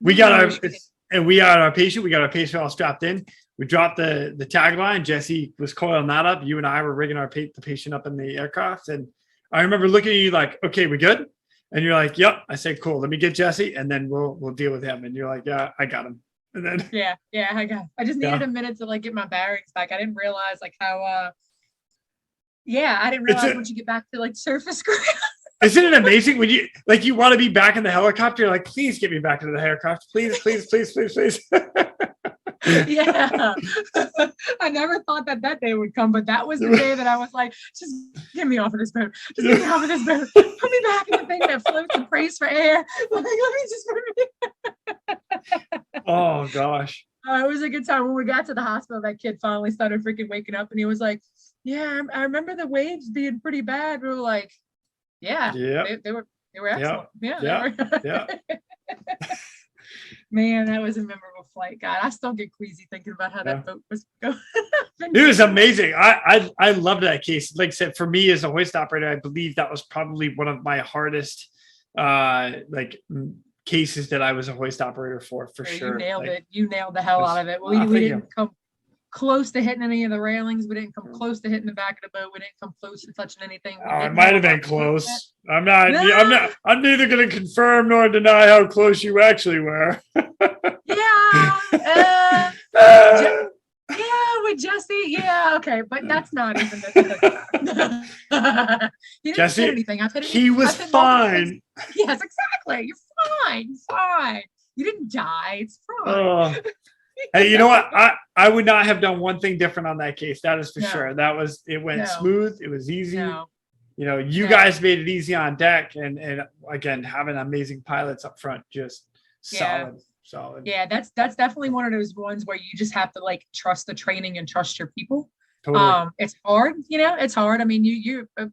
We got our patient. We got our patient all strapped in. We dropped the tagline. Jesse was coiling that up. You and I were rigging the patient up in the aircraft. And I remember looking at you like, okay, we good? And you're like, yep. I said, cool. Let me get Jesse, and then we'll deal with him. And you're like, yeah, I got him. And then I just needed a minute to like get my bearings back. I didn't realize like how I didn't realize once you get back to like surface ground. Isn't it amazing when you want to be back in the helicopter? You're like, please get me back into the helicopter. Please. Yeah. I never thought that day would come, but that was the day that I was like, just get me off of this boat. Just get me off of this boat. Put me back in the thing that floats and prays for air. Like, let me just Oh gosh. It was a good time. When we got to the hospital, that kid finally started freaking waking up, and he was like, yeah, I remember the waves being pretty bad. We were like, yeah. They were excellent. Yeah. Man, that was a memorable flight. God, I still get queasy thinking about how that boat was going. It was amazing. I loved that case. Like I said, for me as a hoist operator, I believe that was probably one of my hardest cases that I was a hoist operator for sure. You nailed it. You nailed the hell out of it. We didn't come close to hitting any of the railings. We didn't come close to hitting the back of the boat. We didn't come close to touching anything. It might have been close. I'm neither going to confirm nor deny how close you actually were. With Jesse. Yeah. Okay. But that's not even he didn't hit anything. He was fine. Yes, exactly. You're fine. You didn't die. It's fine. Hey, you know what? I would not have done one thing different on that case. That is for sure. It went smooth. It was easy. You guys made it easy on deck, and again, having amazing pilots up front, just solid. Yeah, that's definitely one of those ones where you just have to like trust the training and trust your people. Totally. It's hard. It's hard. I mean, you're a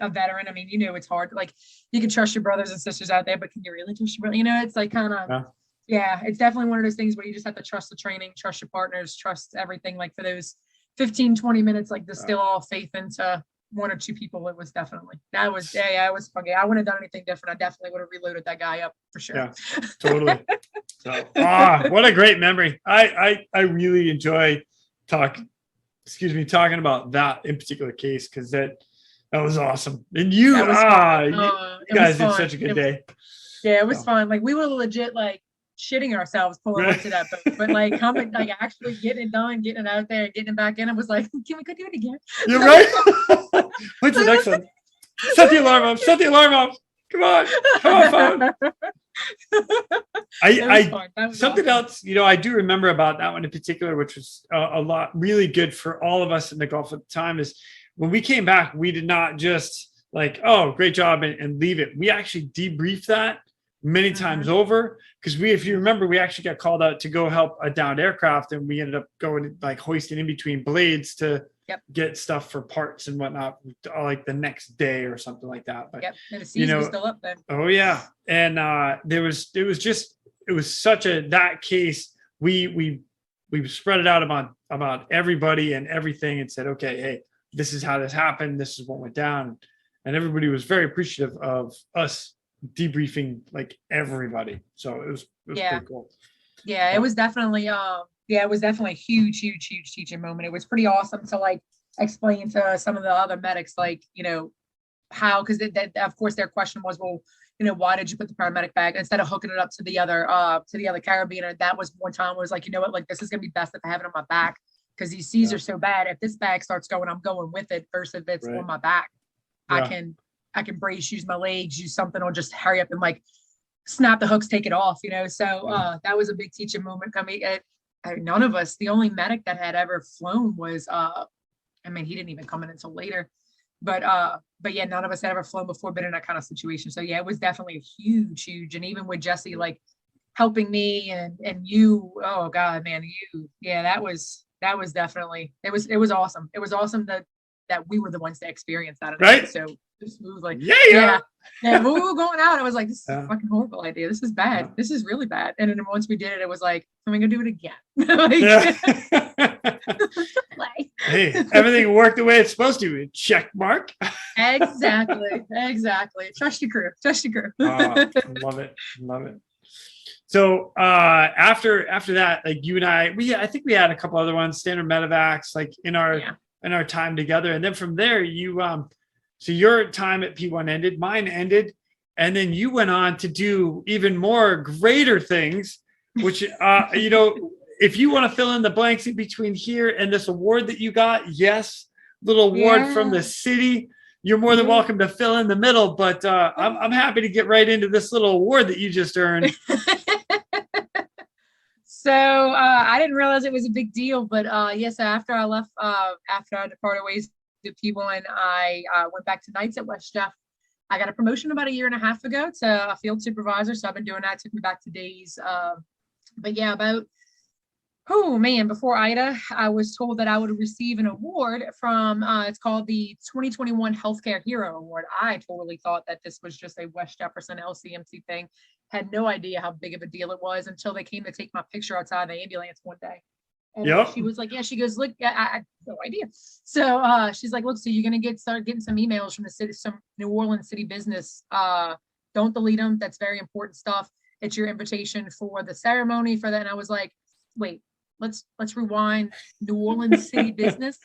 veteran. I mean, it's hard. Like, you can trust your brothers and sisters out there, but can you really trust your brother? It's like kind of. Yeah, it's definitely one of those things where you just have to trust the training, trust your partners, trust everything. Like for those 15, 20 minutes, like distill all faith into one or two people, it was definitely, that was, yeah, it was funny. I wouldn't have done anything different. I definitely would have reloaded that guy up for sure. Yeah, totally. So, what a great memory. I really enjoy talking about that in particular case, because that was awesome. And you, you guys did such a good day. Yeah, it was fun. Like we were legit like shitting ourselves pulling up to that boat, but like coming, like actually getting it done, getting it out there, getting it back in. It was like, can we go do it again? You're right. What's the next one? Set the alarm up. Set the alarm up. Come on, phone. Something else, I do remember about that one in particular, which was a lot really good for all of us in the Gulf at the time, is when we came back, we did not just like, oh, great job and leave it. We actually debriefed that many times over, because if you remember, we actually got called out to go help a downed aircraft, and we ended up going like hoisting in between blades to get stuff for parts and whatnot, like the next day or something like that. But and the seas was still up then. Oh yeah, and it was such that case. We spread it out about everybody and everything, and said, okay, hey, this is how this happened. This is what went down, and everybody was very appreciative of us debriefing like everybody. So it was pretty cool. Yeah, it was definitely it was definitely a huge teaching moment. It was pretty awesome to like explain to some of the other medics, like, how, because of course their question was, well, why did you put the paramedic bag instead of hooking it up to the other carabiner? That was one time where it was like, what, like this is gonna be best if I have it on my back, because these seas are so bad. If this bag starts going, I'm going with it, versus if it's on my back. I can brace, use my legs, use something, or just hurry up and like snap the hooks, take it off, So that was a big teaching moment. I mean, none of us, the only medic that had ever flown was, he didn't even come in until later, but yeah, none of us had ever flown before, been in that kind of situation. So yeah, it was definitely huge. And even with Jesse, like helping me and you, oh God, man, that was definitely, it was awesome. It was awesome that we were the ones to experience that. Right. So smoothly. Yeah. When we were going out, I was like, this is a fucking horrible idea. This is bad. Yeah. This is really bad. And then once we did it, it was like, I'm going to do it again. Hey, everything worked the way it's supposed to. Check mark. Exactly. Trust your crew. Love it. So after that, like you and I think we had a couple other ones, standard MedEvacs, like in our time together. And then from there, you so your time at P1 ended, mine ended, and then you went on to do even more greater things, which if you want to fill in the blanks in between here and this award that you got, yes, little award from the city, you're more than welcome to fill in the middle. But I'm happy to get right into this little award that you just earned. So I didn't realize it was a big deal, but so after I left, after I departed ways with P1, I went back to nights at West Jeff. I got a promotion about a year and a half ago to a field supervisor, so I've been doing that. Took me back to days, but yeah, before Ida, I was told that I would receive an award from, it's called the 2021 Healthcare Hero Award. I totally thought that this was just a West Jefferson LCMC thing. Had no idea how big of a deal it was until they came to take my picture outside the ambulance one day. And she was like, she goes, look, I had no idea. So she's like, look, so you're going to start getting some emails from the city, some New Orleans city business. Don't delete them. That's very important stuff. It's your invitation for the ceremony for that. And I was like, wait, let's rewind. New Orleans city business.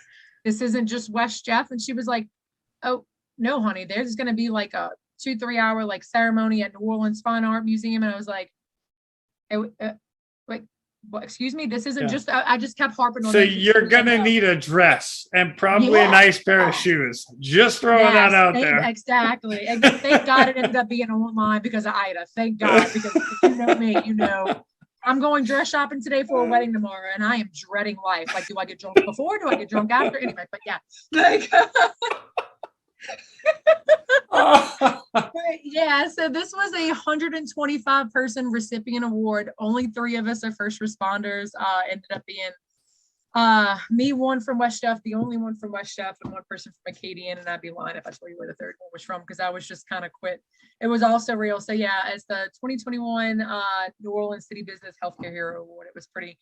This isn't just West Jeff. And she was like, oh no, honey, there's going to be like a 2-3 hour like ceremony at New Orleans Fine Art Museum. And I was like, well, excuse me, this isn't just, I just kept harping on so you're going to need a dress and probably a nice pair of shoes. Just throwing that out there. Exactly. And thank God it ended up being online because of Ida. Thank God, because if you know me, I'm going dress shopping today for a wedding tomorrow, and I am dreading life. Like, do I get drunk before? Do I get drunk after? Anyway, but yeah. Like, so this was a 125 person recipient award. Only 3 of us are first responders. Ended up being Me, one from West Jeff, the only one from West Jeff, and one person from Acadian, and I'd be lying if I told you where the third one was from because I was just kind of quit. It was also real. So yeah, it's the 2021 New Orleans City Business Healthcare Hero Award. It's pretty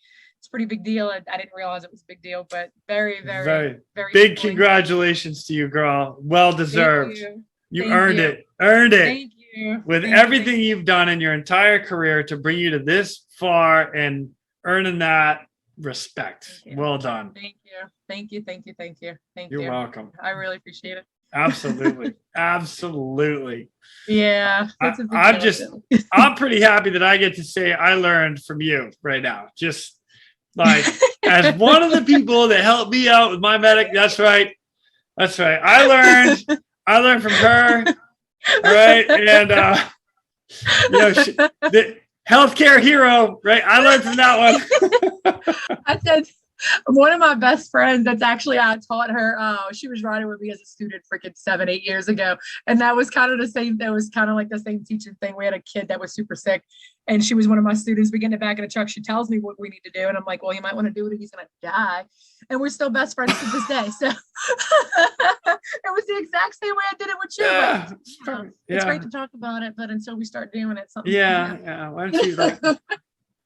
big deal. I didn't realize it was a big deal, but very, very, very big congratulations to you, girl. Well deserved. You earned it. Thank you. With everything you've done in your entire career to bring you to this far and earning that respect. Well done. Thank you. Thank you. Thank you. Thank you. Thank you. You're welcome. I really appreciate it. Absolutely. Absolutely. Yeah. I'm pretty happy that I get to say I learned from you right now. Just like as one of the people that helped me out with my medic. That's right. I learned from her. Right. And, the healthcare hero, right? I learned from that one. I said, one of my best friends that's actually, I taught her, she was riding with me as a student freaking 7-8 years ago. And that was kind of the same, that was kind of like the same teaching thing. We had a kid that was super sick and she was one of my students. We get in the back of the truck. She tells me what we need to do. And I'm like, well, you might want to do it if he's going to die. And we're still best friends to this day. So it was the exact same way I did it with you. It's great to talk about it, but until we start doing it, something. Yeah. Why don't you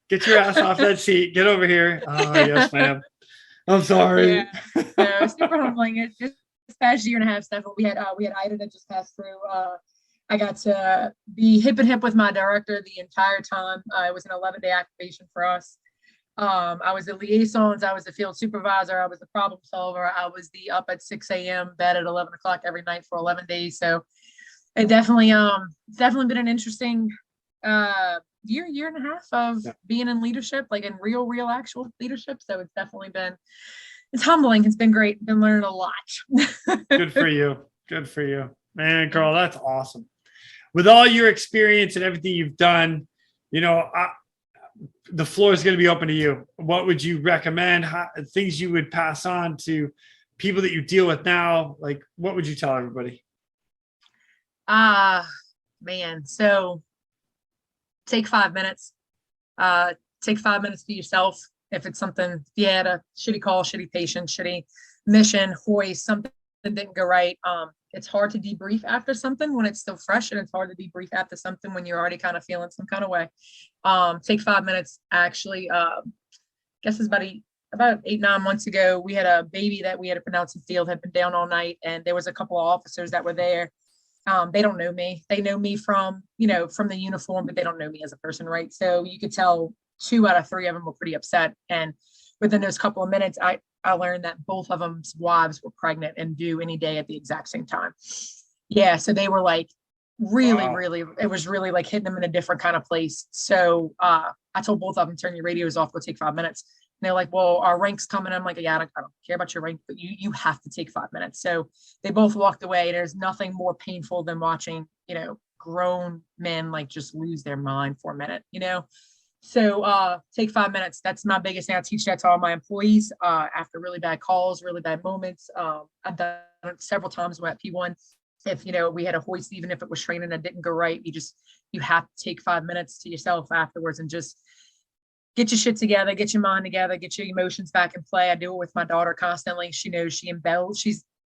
get your ass off that seat, get over here. Oh, yes, ma'am. I'm sorry. Yeah. No, super humbling. It's just this past year and a half, Stephen, we had Ida that just passed through. I got to be hip and hip with my director the entire time. It was an 11-day activation for us. I was the liaisons. I was the field supervisor. I was the problem solver. I was the up at 6 a.m. bed at 11 o'clock every night for 11 days. So it definitely been an interesting year and a half of being in leadership, like in real actual leadership. So it's definitely been, it's humbling. It's been great. Been learning a lot. Good for you, man, girl. That's awesome. With all your experience and everything you've done, the floor is going to be open to you. What would you recommend? Things you would pass on to people that you deal with now? Like, what would you tell everybody? Man. So take 5 minutes. Take 5 minutes to yourself. If it's something, if you had a shitty call, shitty patient, shitty mission, hoist, something that didn't go right. It's hard to debrief after something when it's still fresh, and it's hard to debrief after something when you're already kind of feeling some kind of way. Take 5 minutes. Actually, guess it's about 8-9 months ago, we had a baby that we had to pronounce in field, had been down all night, and there was a couple of officers that were there. They don't know me. They know me from the uniform, but they don't know me as a person, right? So you could tell 2 out of 3 of them were pretty upset. And within those couple of minutes, I learned that both of them's wives were pregnant and due any day at the exact same time. Yeah. So they were like really, it was really like hitting them in a different kind of place. So I told both of them, turn your radios off, go take 5 minutes. And they're like, well, our rank's coming. I'm like, yeah, I don't care about your rank, but you have to take 5 minutes. So they both walked away. There's nothing more painful than watching, grown men like just lose their mind for a minute, So take 5 minutes. That's my biggest thing. I teach that to all my employees after really bad calls, really bad moments. I've done it several times at P1. If, we had a hoist, even if it was training that didn't go right, you have to take 5 minutes to yourself afterwards and just get your shit together, get your mind together, get your emotions back in play. I do it with my daughter constantly. She knows she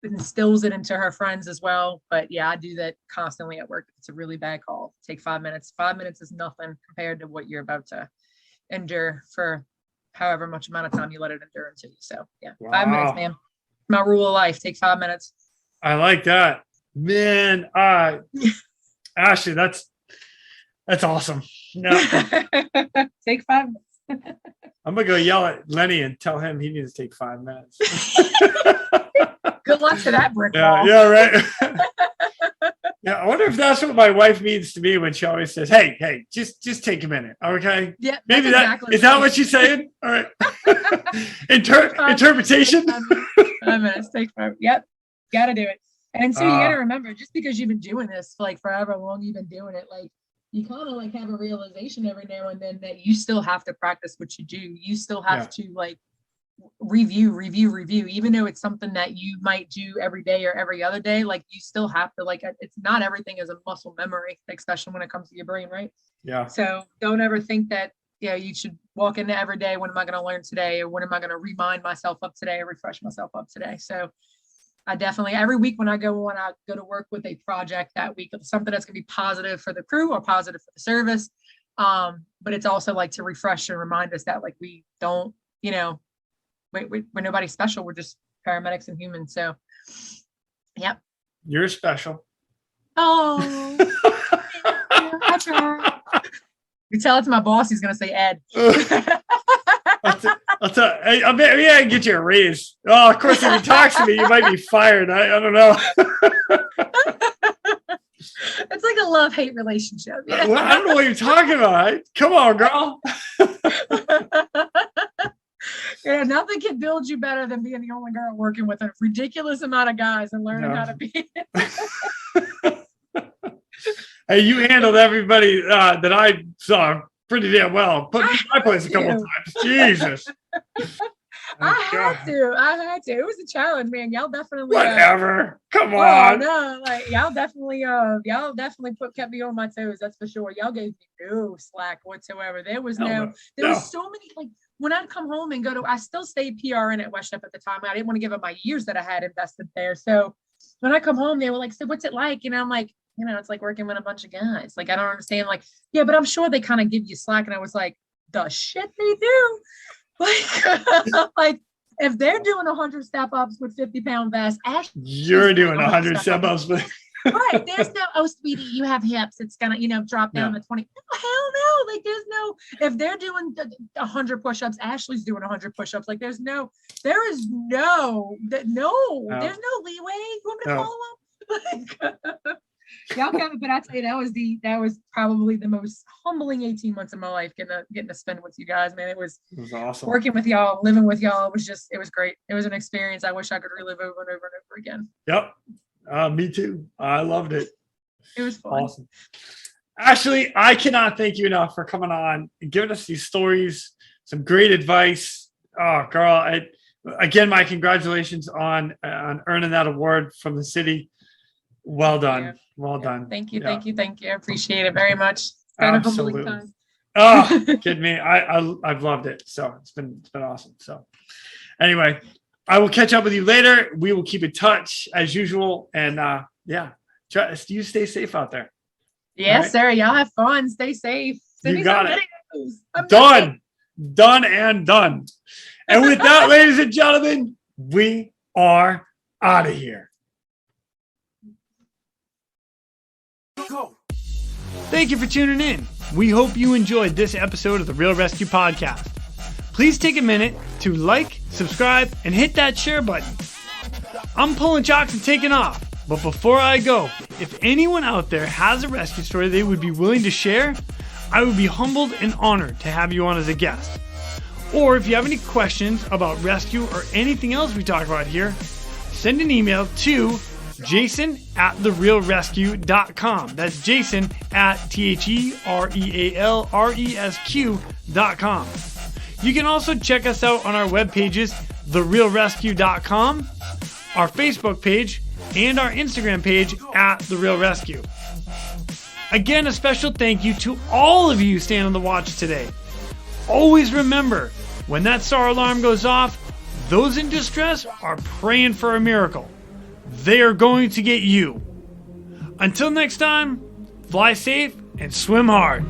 instills it into her friends as well. But yeah, I do that constantly at work. It's a really bad call. Take 5 minutes. 5 minutes is nothing compared to what you're about to endure for however much amount of time you let it endure into you. So yeah, 5 minutes, man. My rule of life, take 5 minutes. I like that, man. Ashley, that's awesome. No. Take 5 minutes. I'm gonna go yell at Lenny and tell him he needs to take 5 minutes. Good luck to that brick wall. Yeah, right. Yeah, I wonder if that's what my wife means to me when she always says, "Hey, just take a minute, okay?" Yeah, maybe is that what she's saying? All right. Interpretation. 5 minutes. Take 5. Yep, got to do it. And so you got to remember, just because you've been doing this for like forever long, you've been doing it, like you kind of like have a realization every now and then that you still have to practice what you do. You still have to like review, even though it's something that you might do every day or every other day. Like you still have to, like, it's not everything is a muscle memory, especially when it comes to your brain, right? Yeah. So don't ever think that you should walk into every day. What am I going to learn today? Or what am I going to remind myself of today or refresh myself up today? So I definitely, every week when I go to work with a project that week, something that's going to be positive for the crew or positive for the service. But it's also like to refresh and remind us that like, we don't, we're nobody special. We're just paramedics and humans. So, yep. You're special. Oh, I try. You tell it to my boss, he's going to say Ed. I'll tell I bet I can get you a raise. Oh, of course, if he talks to me, you might be fired. I don't know. It's like a love-hate relationship. Yeah. Well, I don't know what you're talking about. Come on, girl. Yeah, nothing can build you better than being the only girl working with a ridiculous amount of guys and learning how to be. Hey, you handled everybody that I saw pretty damn well. Put me in my place a couple of times. Jesus. I had to. It was a challenge, man. Y'all definitely. Whatever. Come on. No, like y'all definitely kept me on my toes. That's for sure. Y'all gave me no slack whatsoever. There was there was so many, like when I'd come home and I still stayed PRN at West at the time. I didn't want to give up my years that I had invested there. So when I come home, they were like, "So what's it like?" And I'm like, it's like working with a bunch of guys. Like, I don't understand. Like, yeah, but I'm sure they kind of give you slack. And I was like, the shit they do. Like if they're doing 100 step-ups with 50-pound vests, you're doing 100 step-ups with. Right. There's no, oh, sweetie, you have hips. It's going to, drop down to 20. No, hell no. Like, there's no, if they're doing 100 push-ups, Ashley's doing 100 push-ups. Like, there is no there's no leeway. You want me to follow up? Y'all got it, but I tell you, that was probably the most humbling 18 months of my life getting to spend with you guys, man. It was awesome. Working with y'all, living with y'all. It was great. It was an experience I wish I could relive over and over and over again. Yep. Me too. I loved it. It was fun. Awesome. Ashley, I cannot thank you enough for coming on and giving us these stories, some great advice. Oh, girl. Again, my congratulations on earning that award from the city. Well done. Well done. Thank you. Yeah. Thank you. I appreciate it very much. Absolutely. Oh, kidding me. I've loved it. So it's been awesome. So anyway, I will catch up with you later. We will keep in touch as usual. And you stay safe out there. Yes, right? Sir. Y'all have fun. Stay safe. You got it. Done and done. And with that, ladies and gentlemen, we are out of here. Go. Thank you for tuning in. We hope you enjoyed this episode of the Real ResQ podcast. Please take a minute to like, subscribe, and hit that share button. I'm pulling chocks and taking off. But before I go, if anyone out there has a rescue story they would be willing to share, I would be humbled and honored to have you on as a guest. Or if you have any questions about rescue or anything else we talk about here, send an email to jason@therealresq.com. That's Jason at TheRealResQ.com. You can also check us out on our web pages, therealresq.com, our Facebook page, and our Instagram page @TheRealResQ. Again, a special thank you to all of you staying on the watch today. Always remember, when that SAR alarm goes off, those in distress are praying for a miracle. They are going to get you. Until next time, fly safe and swim hard.